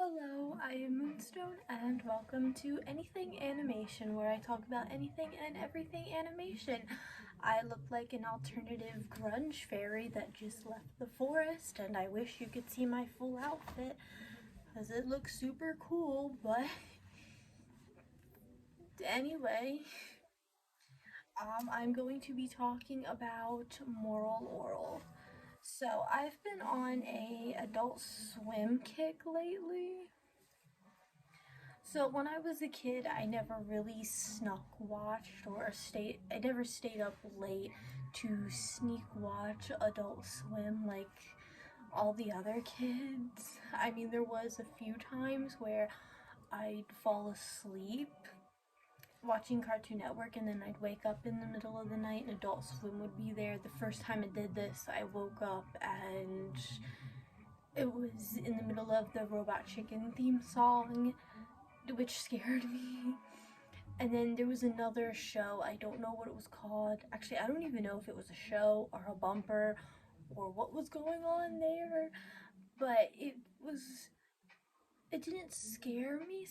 Hello, I am Moonstone, and welcome to Anything Animation, where I talk about anything and everything animation. I look like an alternative grunge fairy that just left the forest, and I wish you could see my full outfit, because it looks super cool, but anyway, I'm going to be talking about Moral Oral. So, I've been on a Adult Swim kick lately. So when I was a kid, I never really snuck watched I never stayed up late to sneak watch Adult Swim like all the other kids. I mean, there was a few times where I'd fall asleep watching Cartoon Network and then I'd wake up in the middle of the night and Adult Swim would be there. The first time I did this, I woke up and it was in the middle of the Robot Chicken theme song, which scared me. And then there was another show, I don't know what it was called. Actually, I don't even know if it was a show or a bumper or what was going on there, but it didn't scare me,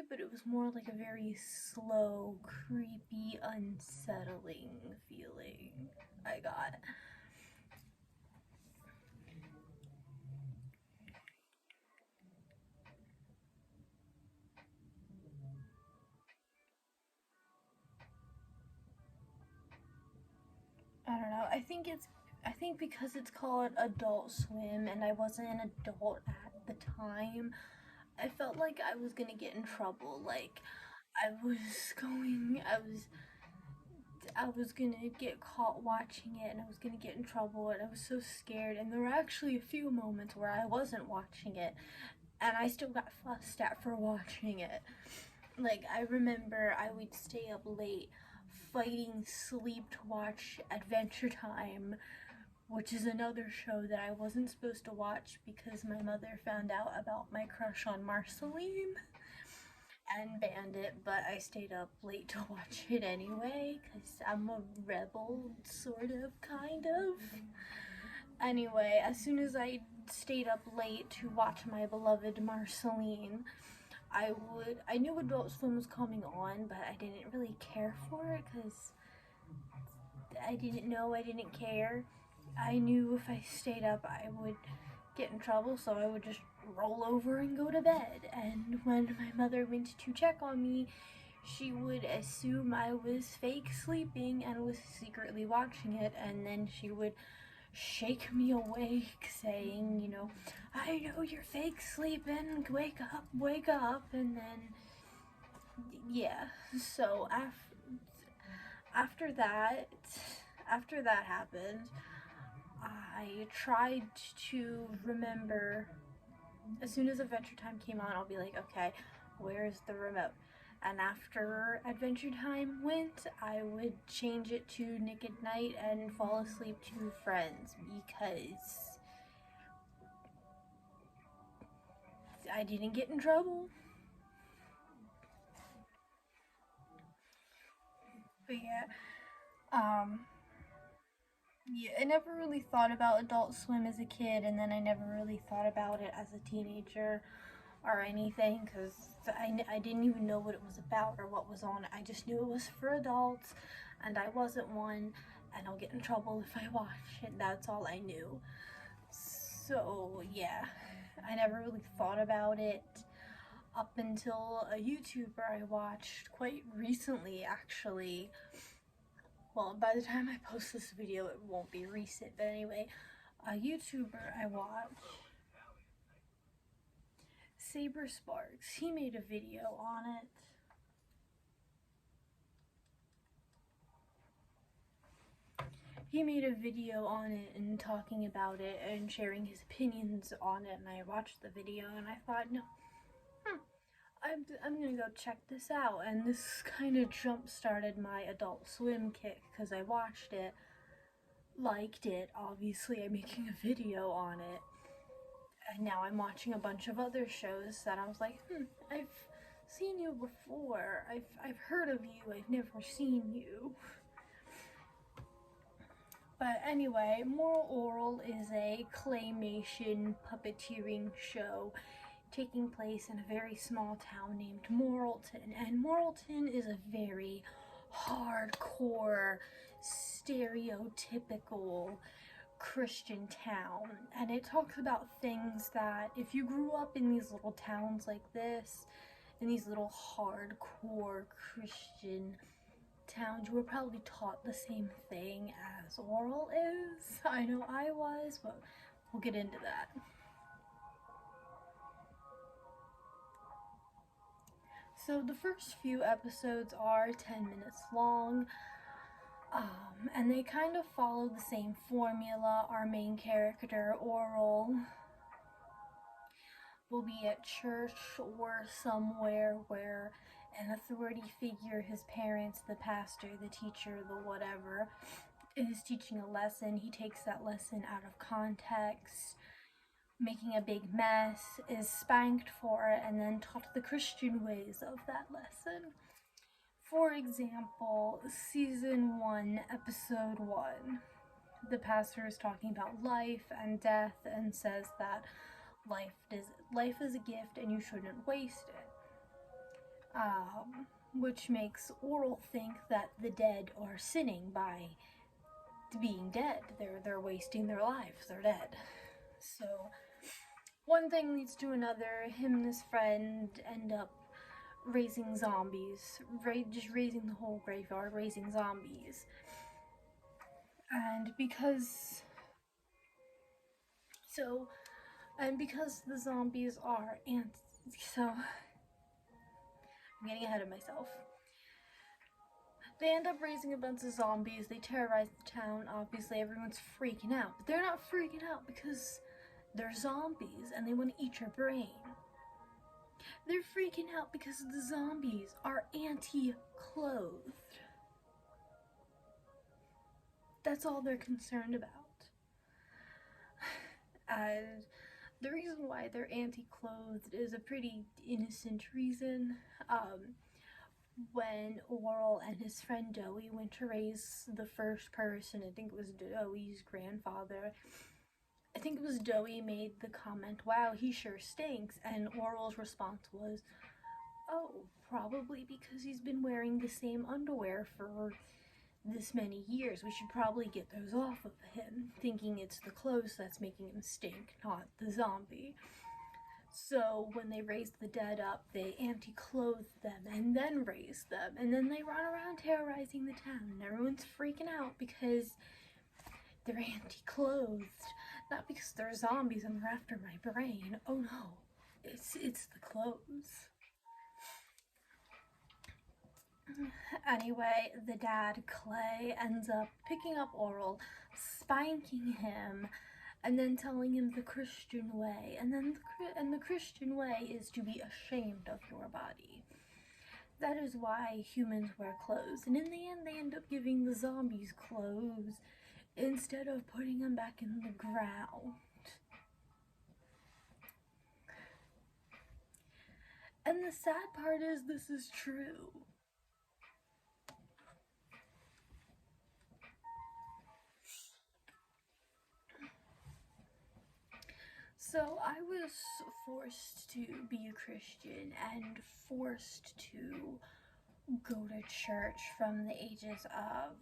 but it was more like a very slow, creepy, unsettling feeling I got. I don't know. I think because it's called Adult Swim and I wasn't an adult at the time, I felt like I was gonna get in trouble. Like I was going I was gonna get caught watching it and I was gonna get in trouble and I was so scared, and there were actually a few moments where I wasn't watching it and I still got fussed at for watching it. Like I remember I would stay up late fighting sleep to watch Adventure Time, which is another show that I wasn't supposed to watch because my mother found out about my crush on Marceline and banned it, but I stayed up late to watch it anyway because I'm a rebel, sort of, kind of. Anyway, as soon as I stayed up late to watch my beloved Marceline, I knew Adult Swim was coming on, but I didn't really care for it because I didn't know, I didn't care. I knew if I stayed up, I would get in trouble, so I would just roll over and go to bed. And when my mother went to check on me, she would assume I was fake sleeping and was secretly watching it, and then she would shake me awake, saying, I know you're fake sleeping, wake up, and then, yeah. So after that, after that happened, I tried to remember. As soon as Adventure Time came on, I'll be like, okay, where's the remote? And after Adventure Time went, I would change it to Nick at Night and fall asleep to Friends because I didn't get in trouble. But yeah, I never really thought about Adult Swim as a kid, and then I never really thought about it as a teenager or anything because I didn't even know what it was about or what was on it. I just knew it was for adults, and I wasn't one, and I'll get in trouble if I watch it. That's all I knew. So, yeah, I never really thought about it up until a YouTuber I watched quite recently, actually. Well, by the time I post this video, it won't be recent, but anyway, a YouTuber I watch, Saber Sparks, he made a video on it. He made a video on it and talking about it and sharing his opinions on it, and I watched the video and I thought, no, I'm gonna go check this out. And this kind of jump started my Adult Swim kick because I watched it, liked it, obviously I'm making a video on it, and now I'm watching a bunch of other shows that I was like, I've seen you before, I've heard of you, I've never seen you. But anyway, Moral Oral is a claymation puppeteering show taking place in a very small town named Moralton. And Moralton is a very hardcore, stereotypical Christian town. And it talks about things that if you grew up in these little towns like this, in these little hardcore Christian towns, you were probably taught the same thing as Oral is. I know I was, but we'll get into that. So the first few episodes are 10 minutes long, and they kind of follow the same formula. Our main character, Oral, will be at church or somewhere where an authority figure, his parents, the pastor, the teacher, the whatever, is teaching a lesson. He takes that lesson out of context, making a big mess, is spanked for it, and then taught the Christian ways of that lesson. For example, season 1, episode 1, the pastor is talking about life and death and says that life is a gift and you shouldn't waste it. Which makes Oral think that the dead are sinning by being dead. They're wasting their lives. They're dead. So one thing leads to another. Him and his friend end up raising zombies. Just raising the whole graveyard, raising zombies. And because the zombies are I'm getting ahead of myself. They end up raising a bunch of zombies. They terrorize the town. Obviously, everyone's freaking out. But they're not freaking out because they're zombies and they want to eat your brain. They're freaking out because the zombies are anti-clothed. That's all they're concerned about. And the reason why they're anti-clothed is a pretty innocent reason. When Oral and his friend Dowie went to raise the first person, I think it was Dowie's grandfather, I think it was Dowie made the comment, "Wow, he sure stinks," and Oral's response was, "Oh, probably because he's been wearing the same underwear for this many years. We should probably get those off of him," thinking it's the clothes that's making him stink, not the zombie. So when they raised the dead up, they anti-clothed them and then raised them, and then they run around terrorizing the town, and everyone's freaking out because they're anti-clothed, not because they're zombies and they're after my brain. Oh no, it's the clothes. Anyway, the dad, Clay, ends up picking up Oral, spanking him, and then telling him the Christian way. And the Christian way is to be ashamed of your body. That is why humans wear clothes. And in the end, they end up giving the zombies clothes instead of putting them back in the ground. And the sad part is this is true. So I was forced to be a Christian and forced to go to church from the ages of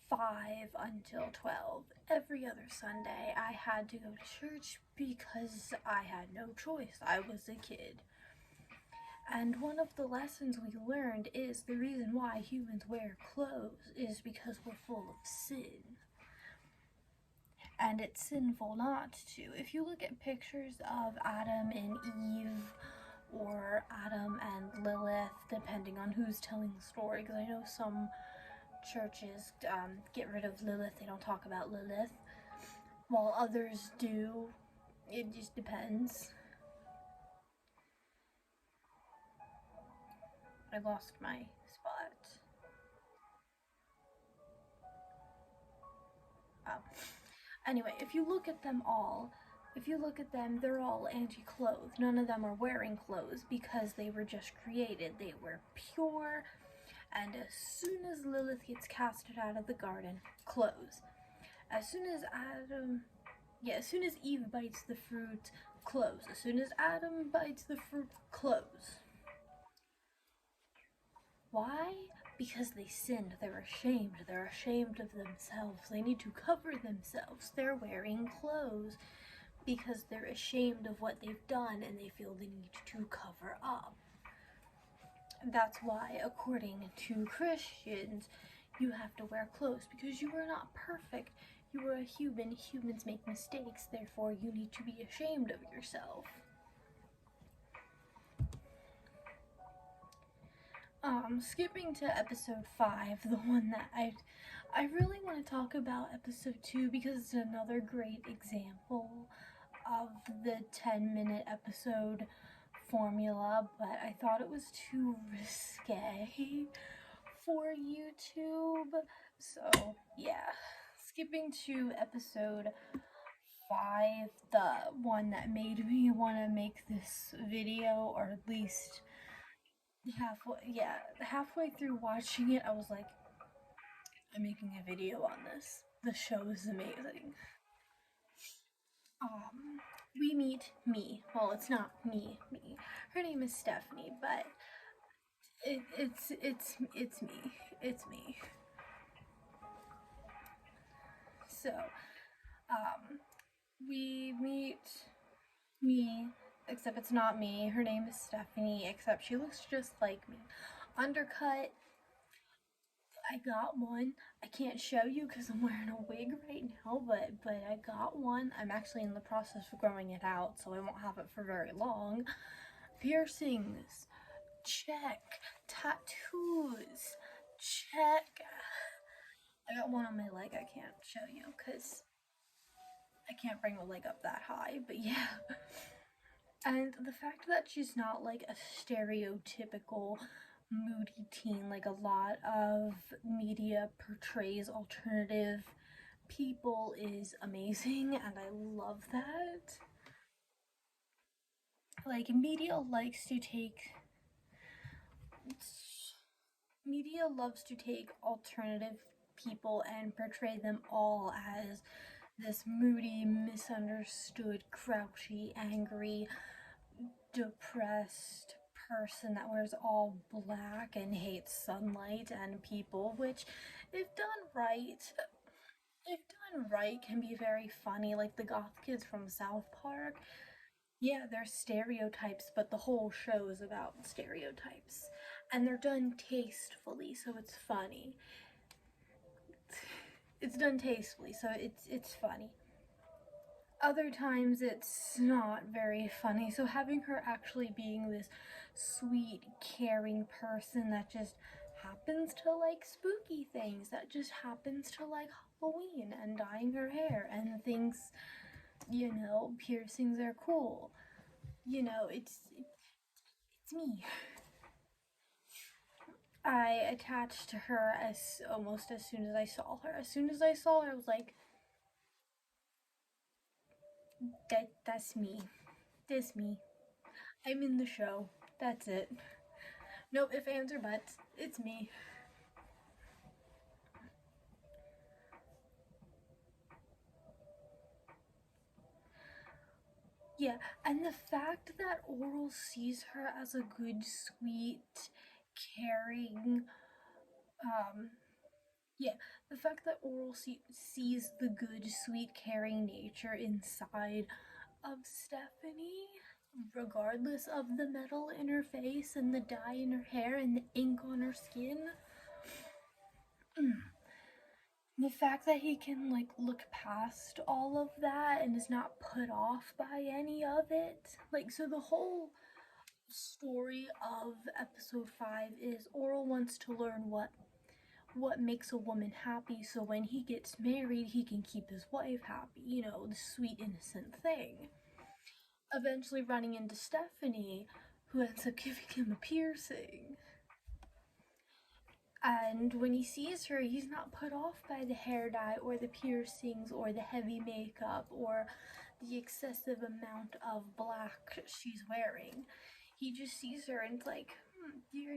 5 until 12. Every other Sunday I had to go to church because I had no choice. I was a kid. And one of the lessons we learned is the reason why humans wear clothes is because we're full of sin. And it's sinful not to. If you look at pictures of Adam and Eve, or Adam and Lilith, depending on who's telling the story, because I know some churches get rid of Lilith, they don't talk about Lilith, while others do. It just depends. I lost my spot. Oh. Anyway, if you look at them, they're all anti-clothed. None of them are wearing clothes because they were just created. They were pure, and as soon as Lilith gets casted out of the garden, clothes. As soon as Eve bites the fruit, close. As soon as Adam bites the fruit, close. Why? Because they sinned. They're ashamed. They're ashamed of themselves. They need to cover themselves. They're wearing clothes because they're ashamed of what they've done and they feel the need to cover up. That's why, according to Christians, you have to wear clothes because you are not perfect. You are a human. Humans make mistakes. Therefore, you need to be ashamed of yourself. Skipping to episode 5, the one that I really want to talk about episode 2 because it's another great example of the 10-minute episode formula, but I thought it was too risque for YouTube. So, yeah. Skipping to episode 5, the one that made me want to make this video, or at least halfway through watching it, I was like, I'm making a video on this. The show is amazing. We meet me. Well, it's not me. Her name is Stephanie, but it's me. It's me. So, we meet me, except it's not me. Her name is Stephanie, except she looks just like me. Undercut. I got one. I can't show you because I'm wearing a wig right now, but I got one. I'm actually in the process of growing it out, so I won't have it for very long. Piercings, check. Tattoos, check. I got one on my leg I can't show you because I can't bring the leg up that high, but yeah. And the fact that she's not like a stereotypical moody teen like a lot of media portrays alternative people is amazing, and I love that. Like, media loves to take alternative people and portray them all as this moody, misunderstood, grouchy, angry, depressed person that wears all black and hates sunlight and people, which, if done right, can be very funny. Like the goth kids from South Park. Yeah, they're stereotypes, but the whole show is about stereotypes. And they're done tastefully, so it's funny. It's done tastefully, so it's funny. Other times it's not very funny. So having her actually being this sweet, caring person that just happens to like spooky things, that just happens to like Halloween and dyeing her hair and thinks, piercings are cool. It's me. I attached to her almost as soon as I saw her. As soon as I saw her, I was like, that's me. That's me. I'm in the show. That's it. No ifs, ands, or buts. It's me. Yeah, and the fact that Oral sees her as a good, sweet, caring, yeah, the fact that Oral sees the good, sweet, caring nature inside of Stephanie, regardless of the metal in her face and the dye in her hair and the ink on her skin. The fact that he can like look past all of that and is not put off by any of it. Like, so the whole story of episode 5 is Oral wants to learn what makes a woman happy, so when he gets married he can keep his wife happy, the sweet innocent thing. Eventually running into Stephanie, who ends up giving him a piercing. And when he sees her, he's not put off by the hair dye or the piercings or the heavy makeup or the excessive amount of black she's wearing. He just sees her and it's like, you're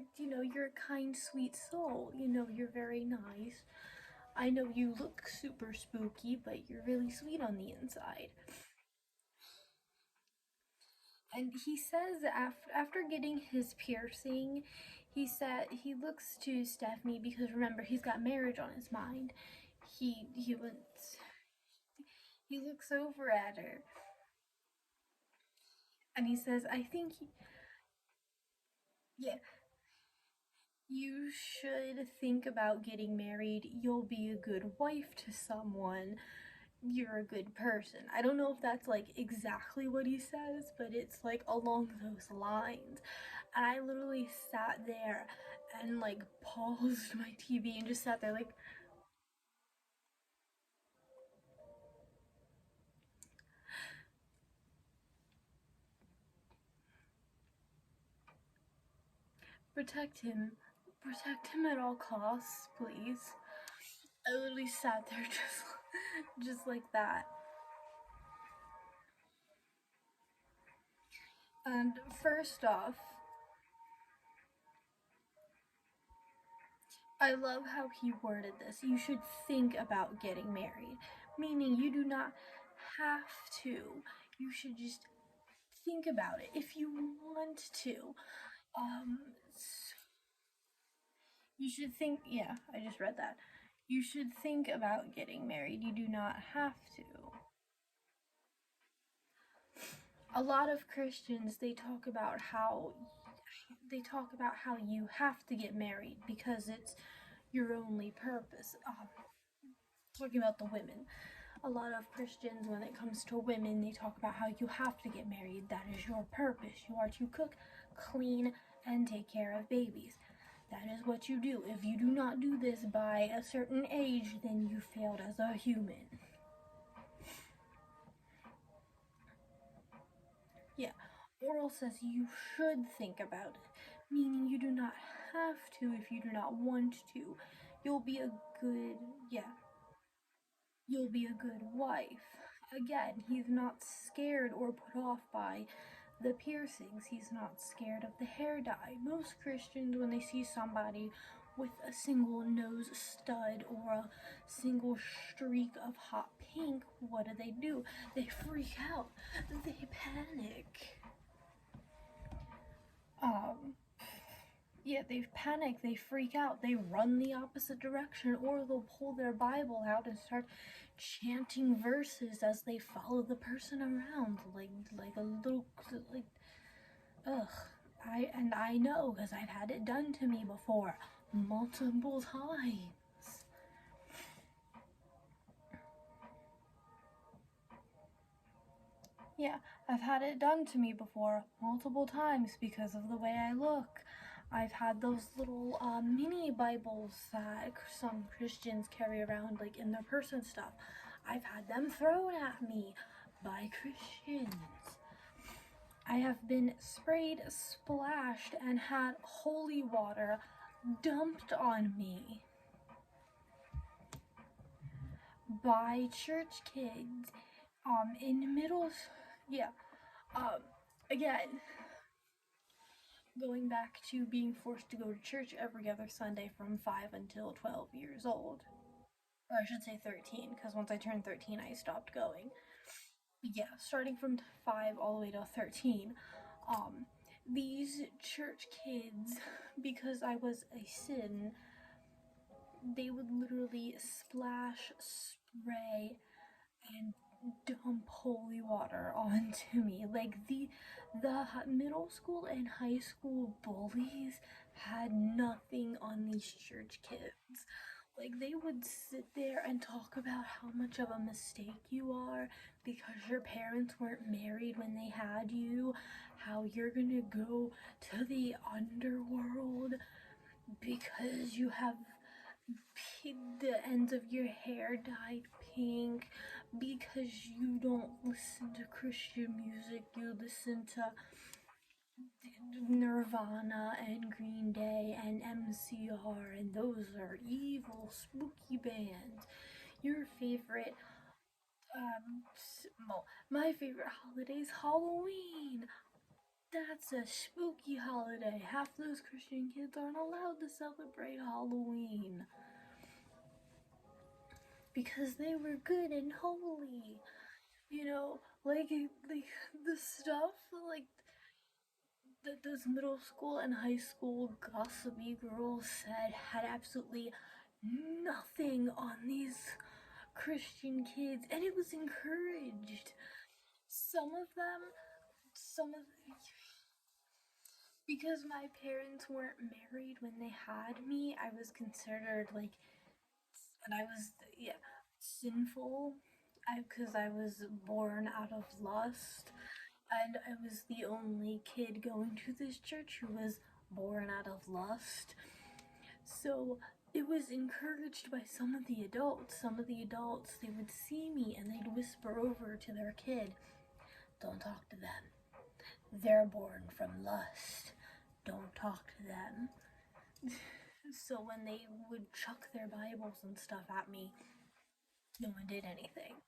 a kind, sweet soul. You're very nice. I know you look super spooky, but you're really sweet on the inside. And he says after getting his piercing, he said he looks to Stephanie because remember he's got marriage on his mind. He looks over at her and he says, "I think yeah, you should think about getting married. You'll be a good wife to someone. You're a good person." I don't know if that's like exactly what he says, but it's like along those lines. And I literally sat there and like paused my TV and just sat there like, protect him. Protect him at all costs, please. I literally sat there just like that. And first off, I love how he worded this. You should think about getting married, meaning you do not have to. You should just think about it if you want to. Um, you should think, yeah, I just read that. You should think about getting married. You do not have to. A lot of Christians they talk about how you have to get married because it's your only purpose. Talking about the women, a lot of Christians, when it comes to women, they talk about how you have to get married. That is your purpose. You are to cook, clean, and take care of babies. That is what you do. If you do not do this by a certain age, then you failed as a human. Yeah, Oral says you should think about it, meaning you do not have to if you do not want to. You'll be a good, yeah, you'll be a good wife. Again, he's not scared or put off by the piercings. He's not scared of the hair dye. Most Christians, when they see somebody with a single nose stud or a single streak of hot pink, what do? They freak out. They panic. Um, yeah, they panic, they freak out, they run the opposite direction, or they'll pull their Bible out and start chanting verses as they follow the person around, like a little like, ugh. I know because I've had it done to me before, multiple times. Yeah, I've had it done to me before multiple times because of the way I look. I've had those little mini Bibles that some Christians carry around, like in their purse and stuff. I've had them thrown at me by Christians. I have been sprayed, splashed, and had holy water dumped on me by church kids. In middle, yeah. Um, Again, going back to being forced to go to church every other Sunday from 5 until 12 years old. Or I should say 13, because once I turned 13, I stopped going. Yeah, starting from 5 all the way to 13. These church kids, because I was a sin, they would literally splash, spray, and dump holy water onto me. Like the middle school and high school bullies had nothing on these church kids. Like they would sit there and talk about how much of a mistake you are because your parents weren't married when they had you, how you're gonna go to the underworld because you have the ends of your hair dyed pink, because you don't listen to Christian music, you listen to Nirvana and Green Day and MCR, and those are evil, spooky bands. Your favorite, my favorite holiday is Halloween. That's a spooky holiday. Half those Christian kids aren't allowed to celebrate Halloween because they were good and holy. You know, like the stuff like that those middle school and high school gossipy girls said had absolutely nothing on these Christian kids, and it was encouraged. Some of them, some of because my parents weren't married when they had me, I was considered like, and I was, yeah, sinful. Because I was born out of lust, and I was the only kid going to this church who was born out of lust. So it was encouraged by some of the adults. Some of the adults, they would see me and they'd whisper over to their kid, "Don't talk to them. They're born from lust. Don't talk to them." So when they would chuck their Bibles and stuff at me, no one did anything.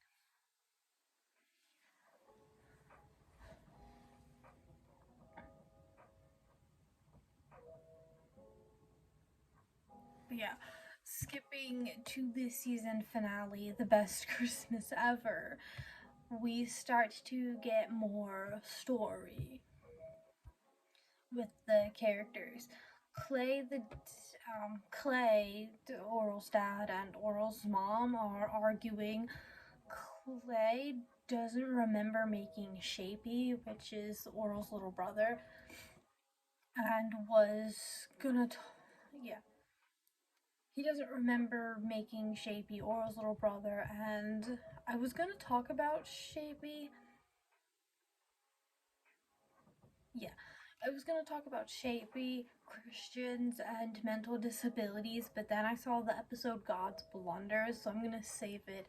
But yeah, skipping to the season finale, the best Christmas ever, we start to get more story with the characters. Clay, Oral's dad, and Oral's mom are arguing. Clay doesn't remember making Shapey, which is Oral's little brother, and was gonna, yeah. He doesn't remember making Shapey, Oral's little brother, and I was gonna talk about Shapey. Yeah, I was gonna talk about Shapey, Christians, and mental disabilities, but then I saw the episode God's Blunders, so I'm gonna save it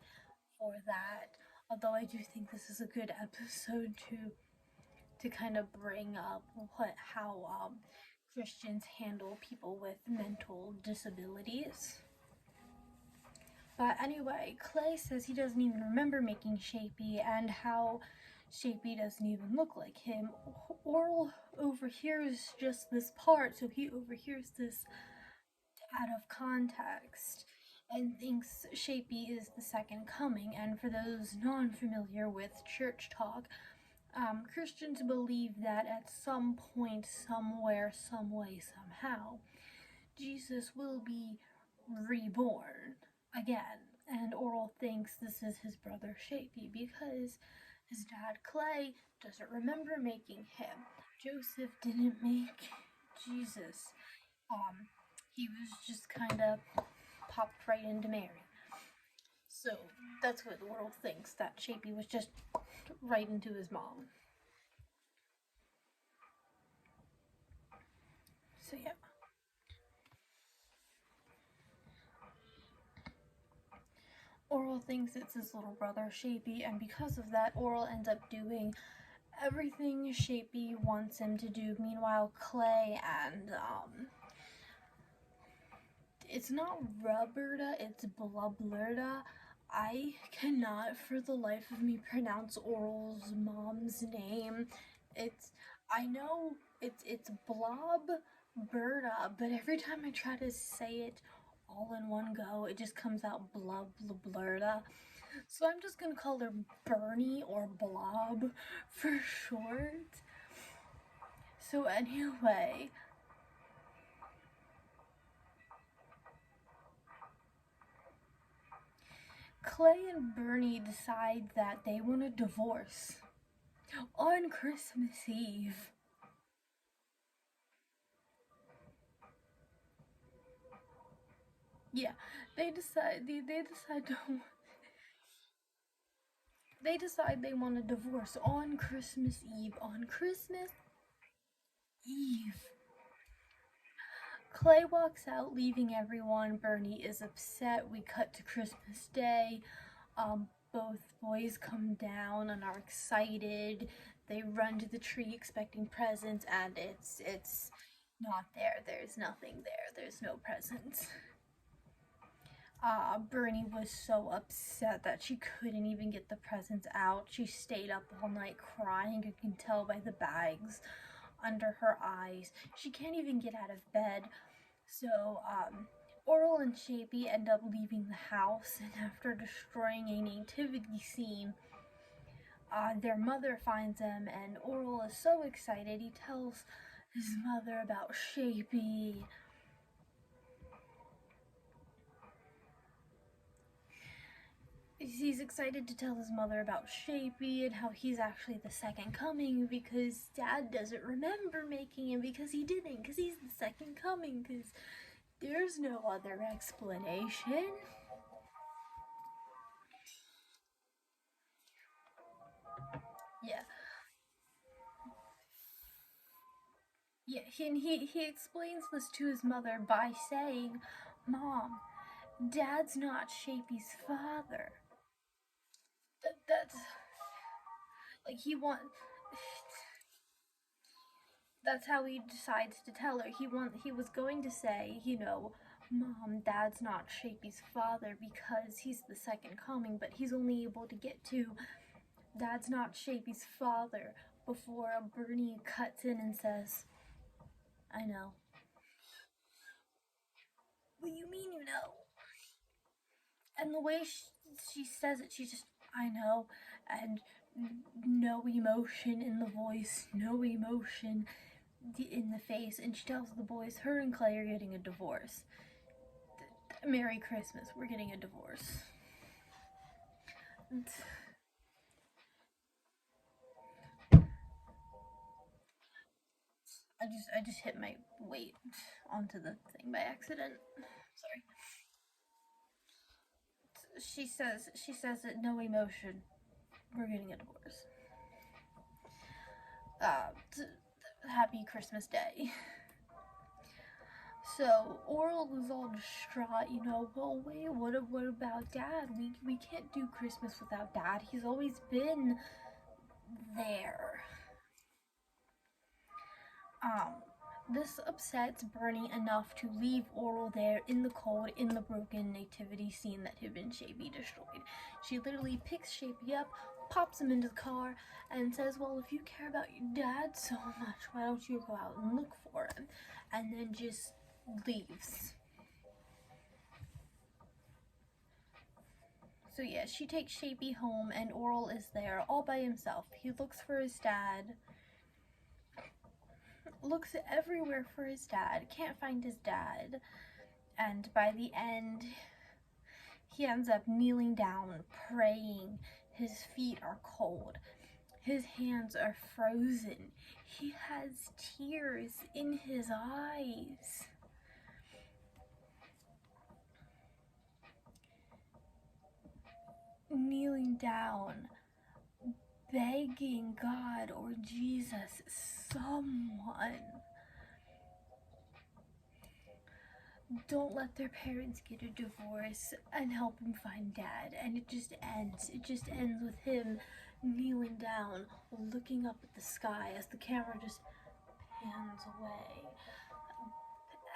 for that. Although I do think this is a good episode to kind of bring up how Christians handle people with mental disabilities. But anyway, Clay says he doesn't even remember making Shapey and how Shapey doesn't even look like him. Oral overhears just this part, so he overhears this out of context and thinks Shapey is the second coming. And for those non familiar with church talk, Christians believe that at some point, somewhere, some way, somehow, Jesus will be reborn again. And Oral thinks this is his brother Shapey because his dad Clay doesn't remember making him. Joseph didn't make Jesus. He was just kind of popped right into Mary. So that's what Oral thinks, that Shapey was just right into his mom. So yeah. Oral thinks it's his little brother Shapey, and because of that, Oral ends up doing everything Shapey wants him to do. Meanwhile, Clay and it's not Roberta, it's Blublerta. I cannot for the life of me pronounce Oral's mom's name. I know it's Blob Berta, but every time I try to say it all in one go, it just comes out Blublerta. So I'm just gonna call her Bernie or Blob for short. So anyway, Clay and Bernie decide that they want a divorce on Christmas Eve. Yeah, they decide they want a divorce on Christmas Eve. On Christmas Eve. Clay walks out, leaving everyone. Bernie is upset. We cut to Christmas Day. Both boys come down and are excited. They run to the tree expecting presents, and it's not there. There's nothing there. There's no presents. Bernie was so upset that she couldn't even get the presents out. She stayed up all night crying. You can tell by the bags under her eyes. She can't even get out of bed. So, Oral and Shapey end up leaving the house, and after destroying a nativity scene, their mother finds them, and Oral is so excited. He tells his mother about Shapey. He's excited to tell his mother about Shapey and how he's actually the second coming because Dad doesn't remember making him because he didn't, because he's the second coming, because there's no other explanation. Yeah. Yeah, and he explains this to his mother by saying, Mom, Dad's not Shapey's father. That's like that's how he decides to tell her. He was going to say, Mom, Dad's not Shapey's father because he's the second coming, but he's only able to get to Dad's not Shapey's father before Bernie cuts in and says, I know. What do you mean you know? And the way she says it, she's just, I know, and no emotion in the voice, no emotion in the face, and she tells the boys her and Clay are getting a divorce. Merry Christmas, we're getting a divorce. I just hit my weight onto the thing by accident. Sorry. She says that no emotion. We're getting a divorce. Happy Christmas Day. So Oral is all distraught, well, wait, what about Dad? We can't do Christmas without Dad. He's always been there. This upsets Bernie enough to leave Oral there in the cold in the broken nativity scene that had been Shapey destroyed. She literally picks Shapey up, pops him into the car, and says, well, if you care about your dad so much, why don't you go out and look for him? And then just leaves. So yeah, she takes Shapey home and Oral is there all by himself. He looks for his dad. Looks everywhere for his dad. Can't find his dad. And by the end, he ends up kneeling down, praying. His feet are cold. His hands are frozen. He has tears in his eyes. Kneeling down, begging God or Jesus, someone, don't let their parents get a divorce and help him find Dad. And it just ends. It just ends with him kneeling down, looking up at the sky as the camera just pans away,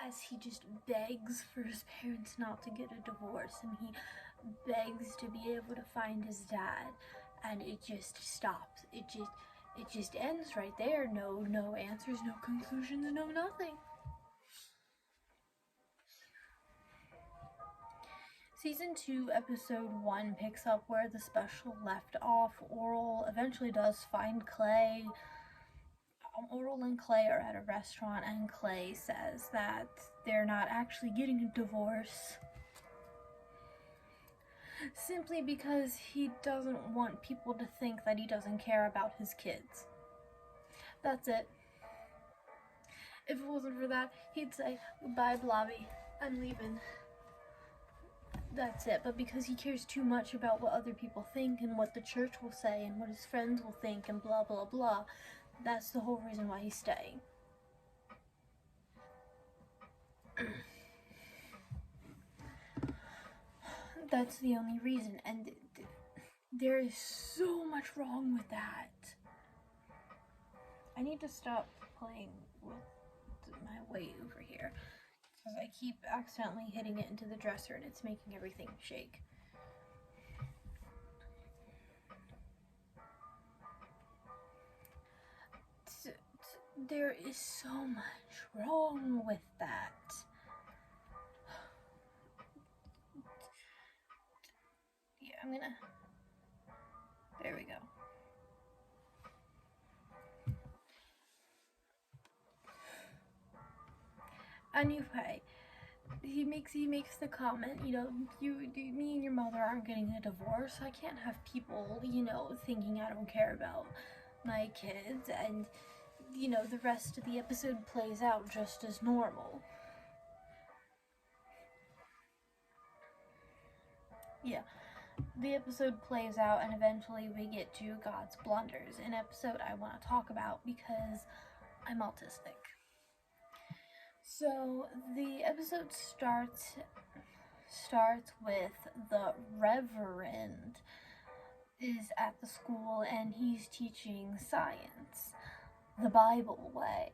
as he just begs for his parents not to get a divorce, and he begs to be able to find his dad, and it just stops. It just ends right there. No answers, no conclusions, no nothing. Season 2, episode 1 picks up where the special left off. Oral eventually does find Clay. Oral and Clay are at a restaurant, and Clay says that they're not actually getting a divorce simply because he doesn't want people to think that he doesn't care about his kids. That's it. If it wasn't for that, he'd say, goodbye, Blobby, I'm leaving. That's it. But because he cares too much about what other people think and what the church will say and what his friends will think and blah blah blah, that's the whole reason why he's staying. That's the only reason, and there is so much wrong with that. I need to stop playing with my weight over here because I keep accidentally hitting it into the dresser and it's making everything shake. There is so much wrong with that. Yeah, I'm gonna... There we go. Anyway, he makes the comment, me and your mother aren't getting a divorce. I can't have people, thinking I don't care about my kids. And the rest of the episode plays out just as normal. Yeah, the episode plays out, and eventually we get to God's blunders, an episode I want to talk about because I'm autistic. So the episode starts with the Reverend is at the school, and he's teaching science the Bible way.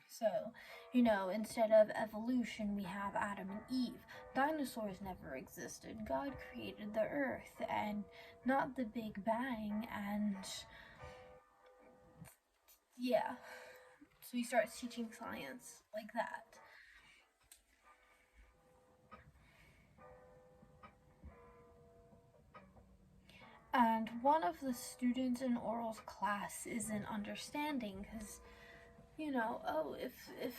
So, instead of evolution, we have Adam and Eve. Dinosaurs never existed. God created the earth and not the Big Bang. And yeah, so he starts teaching science like that. And one of the students in Oral's class isn't understanding because, if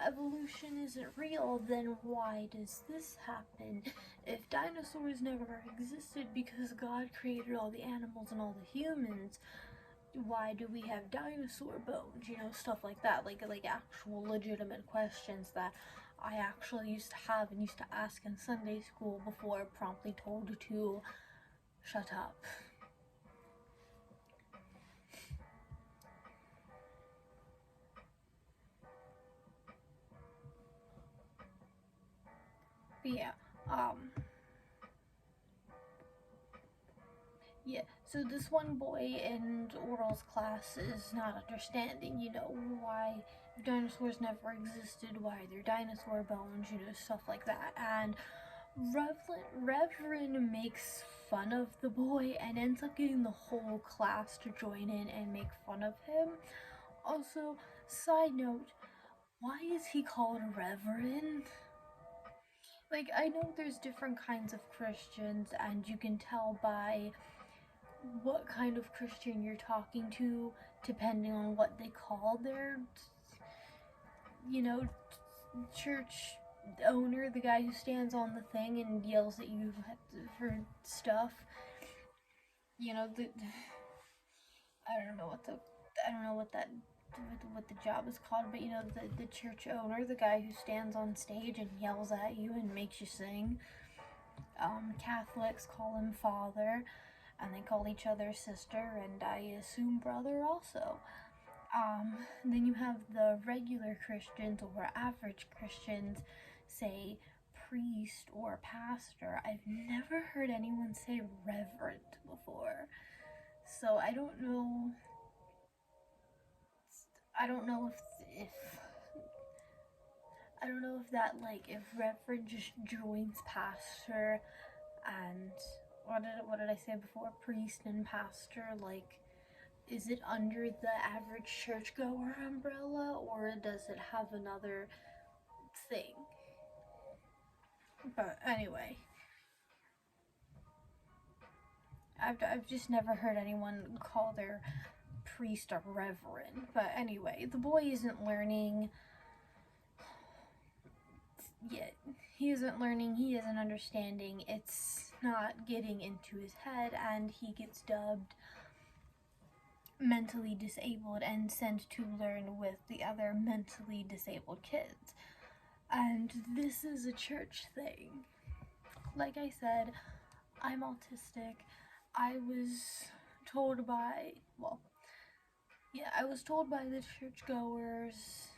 evolution isn't real, then why does this happen? If dinosaurs never existed because God created all the animals and all the humans, why do we have dinosaur bones? Stuff like that, like actual legitimate questions that I actually used to have and used to ask in Sunday school before promptly told to shut up. But yeah, so this one boy in Oral's class is not understanding, why dinosaurs never existed, why they're dinosaur bones, stuff like that. And Reverend makes fun of the boy and ends up getting the whole class to join in and make fun of him. Also, side note, why is he called Reverend? Like, I know there's different kinds of Christians, and you can tell by what kind of Christian you're talking to depending on what they call their, church owner, the guy who stands on the thing and yells at you for stuff. I don't know what the job is called, but the church owner, the guy who stands on stage and yells at you and makes you sing. Catholics call him father, and they call each other sister, and I assume brother also. Then you have the regular Christians or average Christians say priest or pastor. I've never heard anyone say reverend before. So I don't know if that, like, if reverend just joins pastor and what did I say before? Priest and pastor, like, is it under the average churchgoer umbrella, or does it have another thing? But anyway, I've just never heard anyone call their priest a reverend. But anyway, the boy isn't learning yet. He isn't learning, he isn't understanding, it's not getting into his head, and he gets dubbed mentally disabled and sent to learn with the other mentally disabled kids. And this is a church thing. Like I said, I'm autistic. I was told by the churchgoers.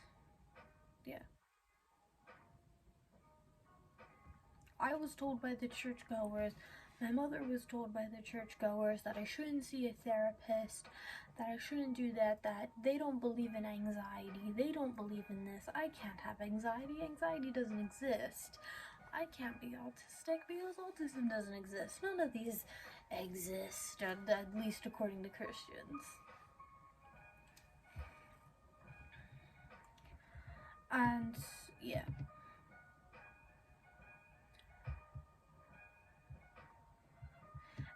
Yeah. I was told by the churchgoers, my mother was told by the churchgoers that I shouldn't see a therapist, that I shouldn't do that they don't believe in anxiety, they don't believe in this, I can't have anxiety doesn't exist. I can't be autistic because autism doesn't exist. None of these exist, at least according to Christians. And yeah.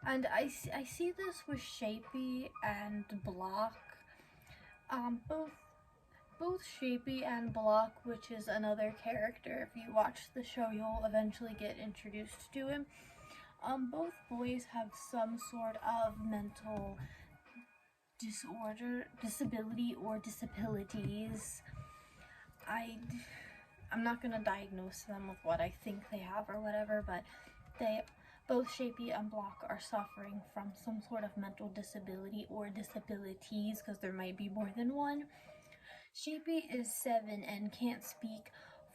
And I see this with Shapey and Block. both Shapey and Block, which is another character, if you watch the show, you'll eventually get introduced to him. Both boys have some sort of mental disorder, disability, or disabilities. I'm not gonna diagnose them with what I think they have or whatever, but they both Shapey and Block are suffering from some sort of mental disability or disabilities, because there might be more than one. Shapey is 7 and can't speak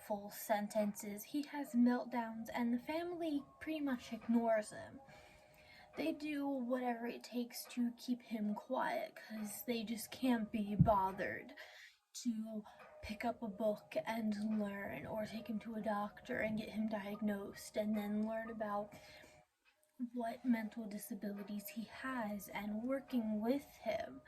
full sentences. He has meltdowns, and the family pretty much ignores him. They do whatever it takes to keep him quiet because they just can't be bothered to pick up a book and learn, or take him to a doctor and get him diagnosed and then learn about what mental disabilities he has and working with him.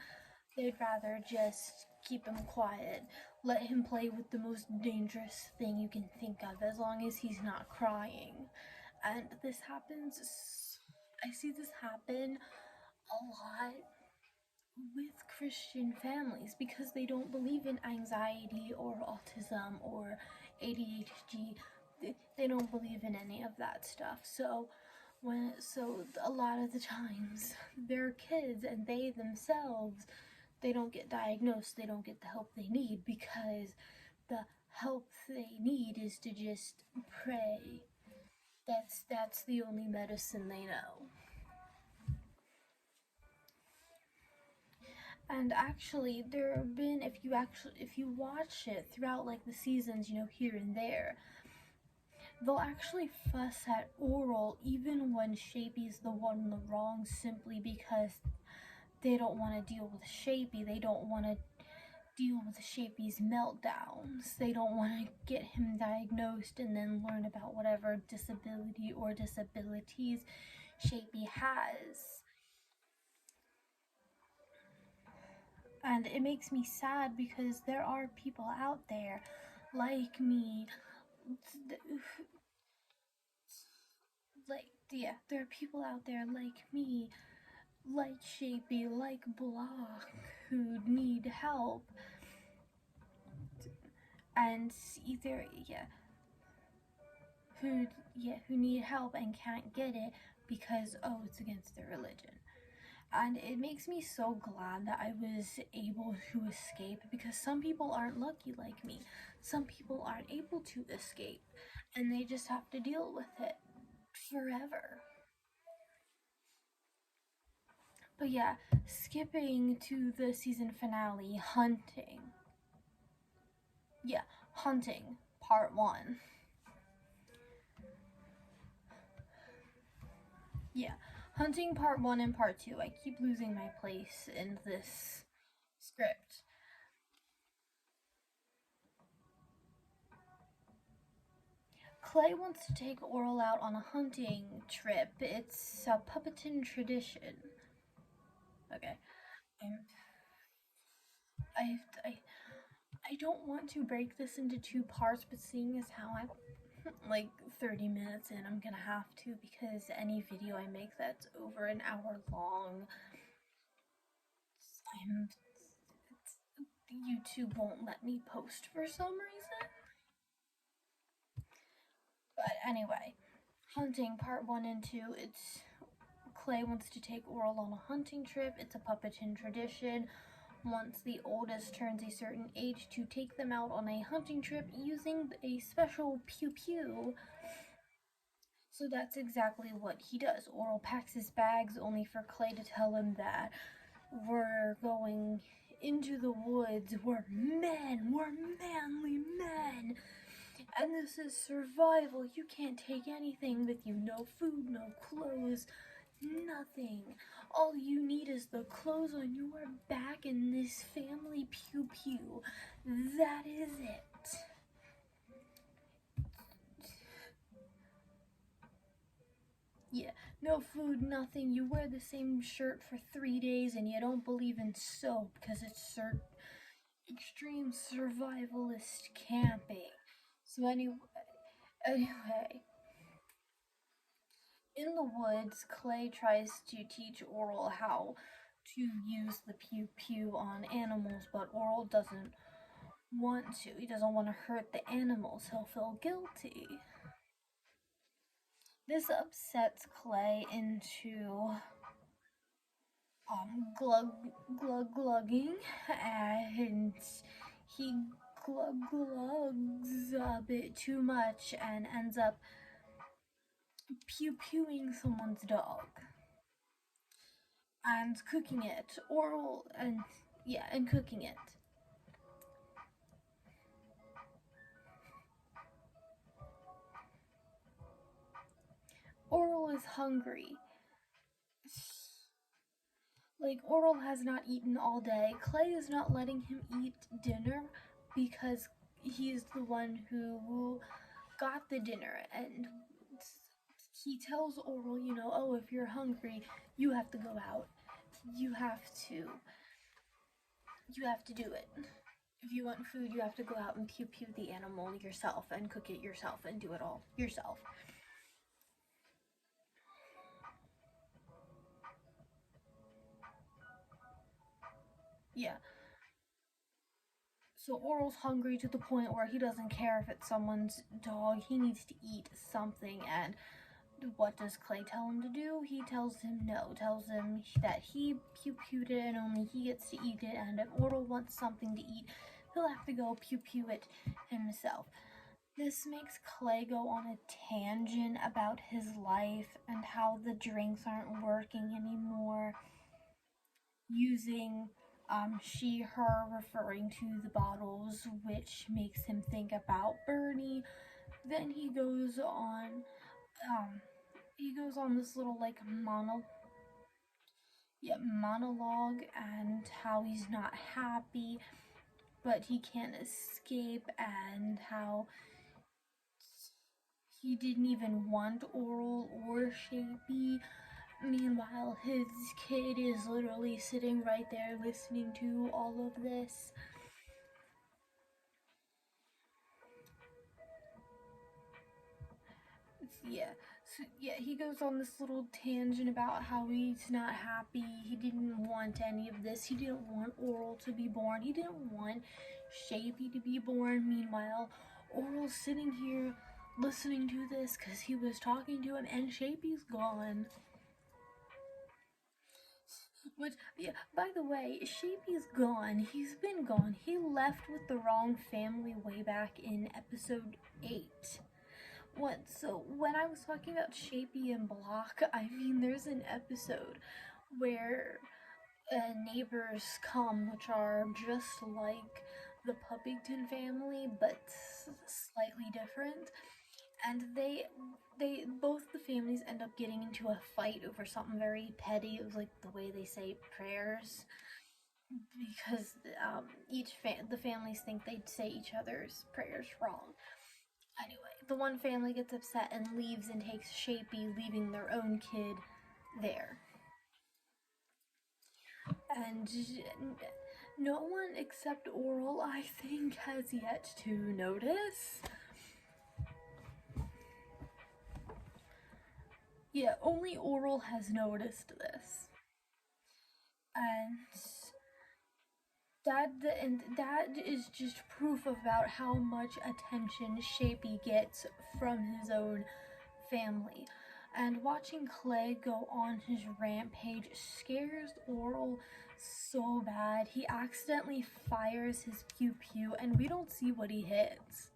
They'd rather just keep him quiet, let him play with the most dangerous thing you can think of, as long as he's not crying. And this happens, I see this happen a lot with Christian families because they don't believe in anxiety or autism or ADHD. They don't believe in any of that stuff. So a lot of the times their kids and they themselves, they don't get diagnosed, they don't get the help they need, because the help they need is to just pray. That's the only medicine they know. And actually, there have been, if you watch it throughout like the seasons, here and there, they'll actually fuss at Oral even when Shapey's the one in the wrong, simply because they don't want to deal with Shapey. They don't want to deal with Shapey's meltdowns. They don't want to get him diagnosed and then learn about whatever disability or disabilities Shapey has. And it makes me sad because there are people out there like me, there are people out there like me, like Shapey, like Block, who need help. And either, who need help and can't get it because, it's against their religion. And it makes me so glad that I was able to escape, because some people aren't lucky like me. Some people aren't able to escape, and they just have to deal with it forever. But yeah, skipping to the season finale, Hunting. Yeah, Hunting, part 1. Yeah, Hunting part 1 and part 2. I keep losing my place in this script. Clay wants to take Oral out on a hunting trip. It's a Puppeton tradition. Okay. I don't want to break this into 2 parts, but seeing as how I'm like 30 minutes in, I'm gonna have to, because any video I make that's over an hour long, YouTube won't let me post for some reason. But anyway, Hunting part 1 and 2, it's Clay wants to take Oral on a hunting trip. It's a Puppeton tradition. Once the oldest turns a certain age, to take them out on a hunting trip using a special pew pew. So that's exactly what he does. Oral packs his bags only for Clay to tell him that we're going into the woods. We're men. We're manly men. And this is survival. You can't take anything with you. No food, no clothes, nothing. All you need is the clothes on your back and this family pew pew. That is it. Yeah, no food, nothing. You wear the same shirt for 3 days and you don't believe in soap because it's extreme survivalist camping. So anyway, in the woods, Clay tries to teach Oral how to use the pew pew on animals, but Oral doesn't want to. He doesn't want to hurt the animals. He'll feel guilty. This upsets Clay into glug glugging, and he glugs a bit too much and ends up pewing someone's dog and cooking it, and cooking it. Oral is hungry. Like, Oral has not eaten all day. Clay is not letting him eat dinner because he's the one who got the dinner, and he tells Oral, oh, if you're hungry, you have to go out. You have to do it. If you want food, you have to go out and pew the animal yourself and cook it yourself and do it all yourself. Yeah. So Oral's hungry to the point where he doesn't care if it's someone's dog. He needs to eat something, and what does Clay tell him to do? He tells him no, tells him that he pewed it and only he gets to eat it, and if Oral wants something to eat, he'll have to go pew it himself. This makes Clay go on a tangent about his life and how the drinks aren't working anymore, using she, her, referring to the bottles, which makes him think about Bernie. Then he goes on this little like monologue and how he's not happy, but he can't escape, and how he didn't even want Oral or Shapey. Meanwhile, his kid is literally sitting right there listening to all of this. He goes on this little tangent about how he's not happy. He didn't want any of this. He didn't want Oral to be born. He didn't want Shapey to be born. Meanwhile, Oral's sitting here listening to this because he was talking to him, and Shapey's gone. Which, yeah, by the way, Shapey's gone. He's been gone. He left with the wrong family way back in episode 8. So when I was talking about Shapey and Block, I mean there's an episode where neighbors come, which are just like the Puppington family, but slightly different, and they both the families end up getting into a fight over something very petty. It was like the way they say prayers, because the families think they say each other's prayers wrong. Anyway, the one family gets upset and leaves and takes Shapey, leaving their own kid there. And no one except Oral, I think, has yet to notice. Yeah, only Oral has noticed this. And that is just proof about how much attention Shapey gets from his own family. And watching Clay go on his rampage scares Oral so bad. He accidentally fires his pew and we don't see what he hits.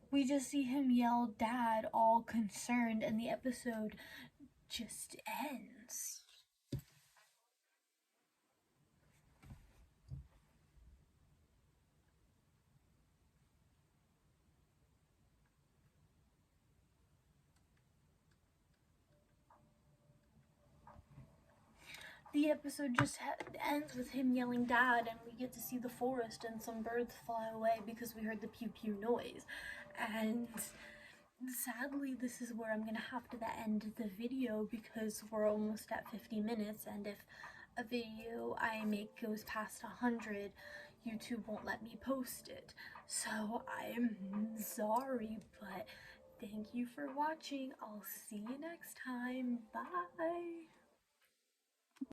We just see him yell "Dad," all concerned, and the episode just ends. The episode just ends with him yelling "Dad," and we get to see the forest and some birds fly away because we heard the pew noise. And sadly, this is where I'm gonna have to end the video because we're almost at 50 minutes, and if a video I make goes past 100, YouTube won't let me post it. So I'm sorry, but thank you for watching. I'll see you next time. Bye!